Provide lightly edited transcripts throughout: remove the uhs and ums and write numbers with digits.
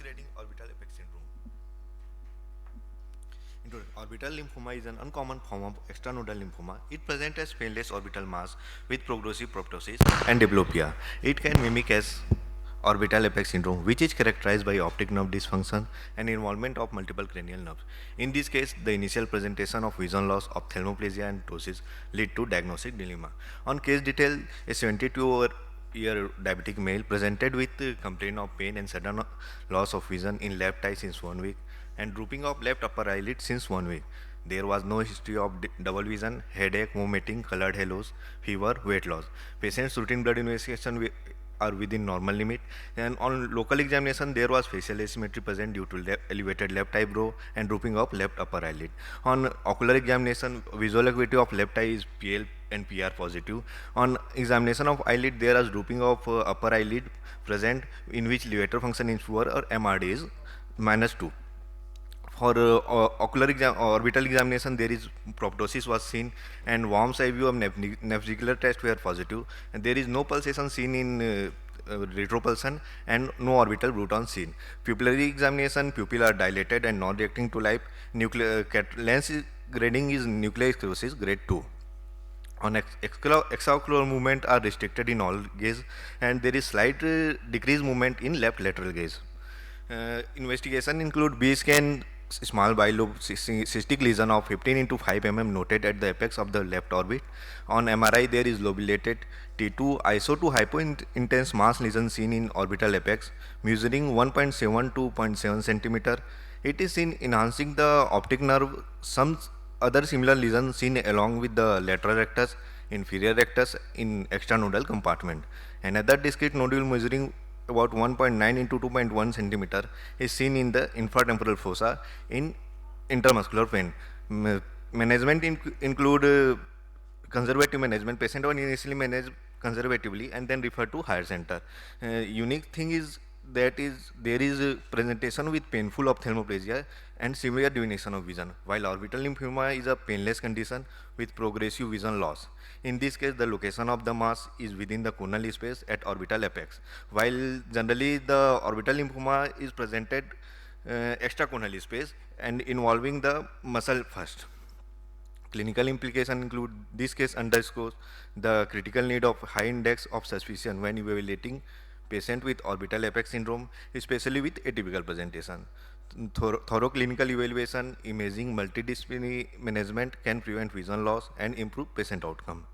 masquerading orbital apex syndrome. Orbital lymphoma is an uncommon form of extranodal lymphoma. It presents as painless orbital mass with progressive proptosis and diplopia. It can mimic as orbital apex syndrome, which is characterized by optic nerve dysfunction and involvement of multiple cranial nerves. In this case, the initial presentation of vision loss, ophthalmoplegia, and ptosis lead to diagnostic dilemma. On case detail, a 72-year diabetic male presented with complaint of pain and sudden loss of vision in left eye since 1 week and drooping of left upper eyelid since 1 week. There was no history of double vision, headache, vomiting, colored halos, fever, weight loss. Patient's routine blood investigation are within normal limit, and on local examination there was facial asymmetry present due to elevated left eyebrow and drooping of left upper eyelid. On ocular examination, visual acuity of left eye is PL and PR positive. On examination of eyelid, there is drooping of upper eyelid present in which levator function is poor or MRD is -2. For orbital examination, there is proptosis was seen and warm eye view of navicular test were positive, and there is no pulsation seen in retropulsion and no orbital bruton seen. Pupillary examination, pupil are dilated and not reacting to light. Lens grading is nuclear sclerosis grade 2. On extraocular movement are restricted in all gaze, and there is slight decreased movement in left lateral gaze. Investigation include B scan, small bilobe cystic lesion of 15 into 5 mm noted at the apex of the left orbit. On MRI, there is lobulated T2 ISO2 hypointense mass lesion seen in orbital apex, measuring 1.7 to 0.7 centimeter. It is seen enhancing the optic nerve. Some other similar lesions seen along with the lateral rectus, inferior rectus in extranodal compartment. Another discrete nodule measuring about 1.9 into 2.1 centimeter is seen in the infratemporal fossa in intermuscular vein. Management include conservative management. Patient was initially managed conservatively and then referred to higher center. Unique thing is that is there is a presentation with painful ophthalmoplegia and severe diminution of vision, while orbital lymphoma is a painless condition with progressive vision loss. In this case, the location of the mass is within the corneal space at orbital apex, while generally the orbital lymphoma is presented extracorneal space and involving the muscle first. Clinical implications include this case underscores the critical need of high index of suspicion when evaluating patient with orbital apex syndrome, especially with atypical presentation. Thorough clinical evaluation, imaging, multidisciplinary management can prevent vision loss and improve patient outcome.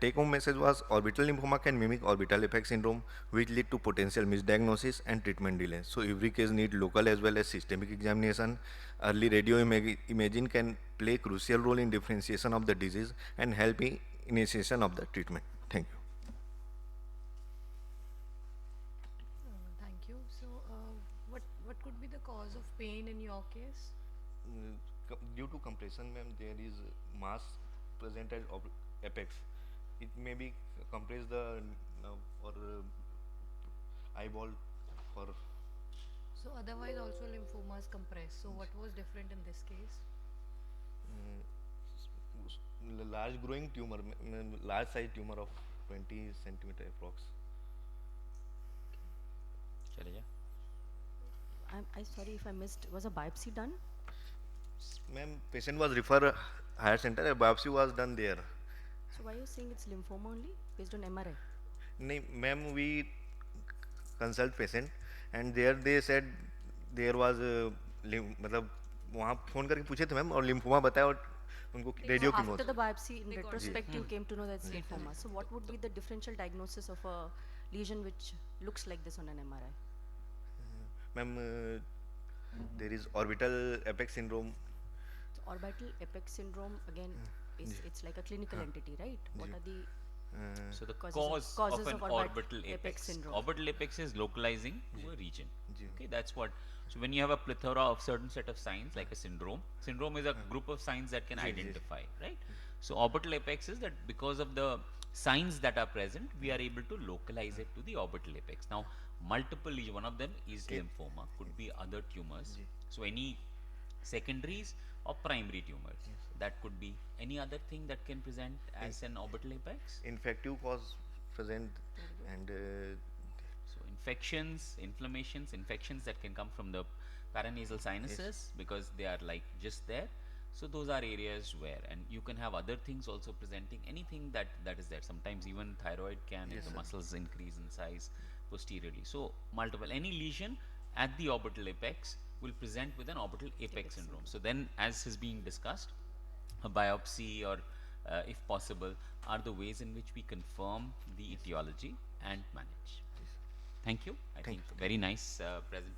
Take-home message was orbital lymphoma can mimic orbital apex syndrome, which lead to potential misdiagnosis and treatment delays. So every case need local as well as systemic examination. Early radio imaging can play crucial role in differentiation of the disease and help in initiation of the treatment. Thank you. Thank you. So, what could be the cause of pain in your case? Due to compression, ma'am, there is mass present at apex. It may be compress the or eyeball for So, otherwise also lymphoma is compressed. So, what was different in this case? large growing tumor, large size tumor of 20 centimeter approx. Shailaja? I sorry if I missed. Was a biopsy done? Ma'am, patient was referred higher center. A biopsy was done there. So why are you saying it's lymphoma only based on MRI? No, ma'am, we consult patient and there they said there was मतलब वहाँ phone करके पूछे थे ma'am और lymphoma बताया और उनको So radio की after मौत. the biopsy, in They got retrospect, you came to know that's later. lymphoma. So what would be the differential diagnosis of a lesion which looks like this on an MRI? Ma'am, there is orbital apex syndrome. So orbital apex syndrome again is it's like a clinical entity, right? What are the So the causes cause of of an orbital apex. syndrome? Orbital apex is localizing to a region. जी. Okay, that's what. So when you have a plethora of certain set of signs like a syndrome is a group of signs that can identify, right? So orbital apex is that because of the signs that are present, we are able to localize it to the orbital apex. Now, multiple lesion, one of them is lymphoma, could be other tumors. So any secondaries or primary tumors. That could be any other thing that can present as an orbital apex. Infective cause present and So infections that can come from the paranasal sinuses because they are like just there. So those are areas where, and you can have other things also presenting, anything that is there. Sometimes even thyroid can, if the muscles increase in size posteriorly. So multiple, any lesion at the orbital apex will present with an orbital apex syndrome. So then, as is being discussed, a biopsy or if possible are the ways in which we confirm the etiology and manage. Thank you. I think very nice presentation.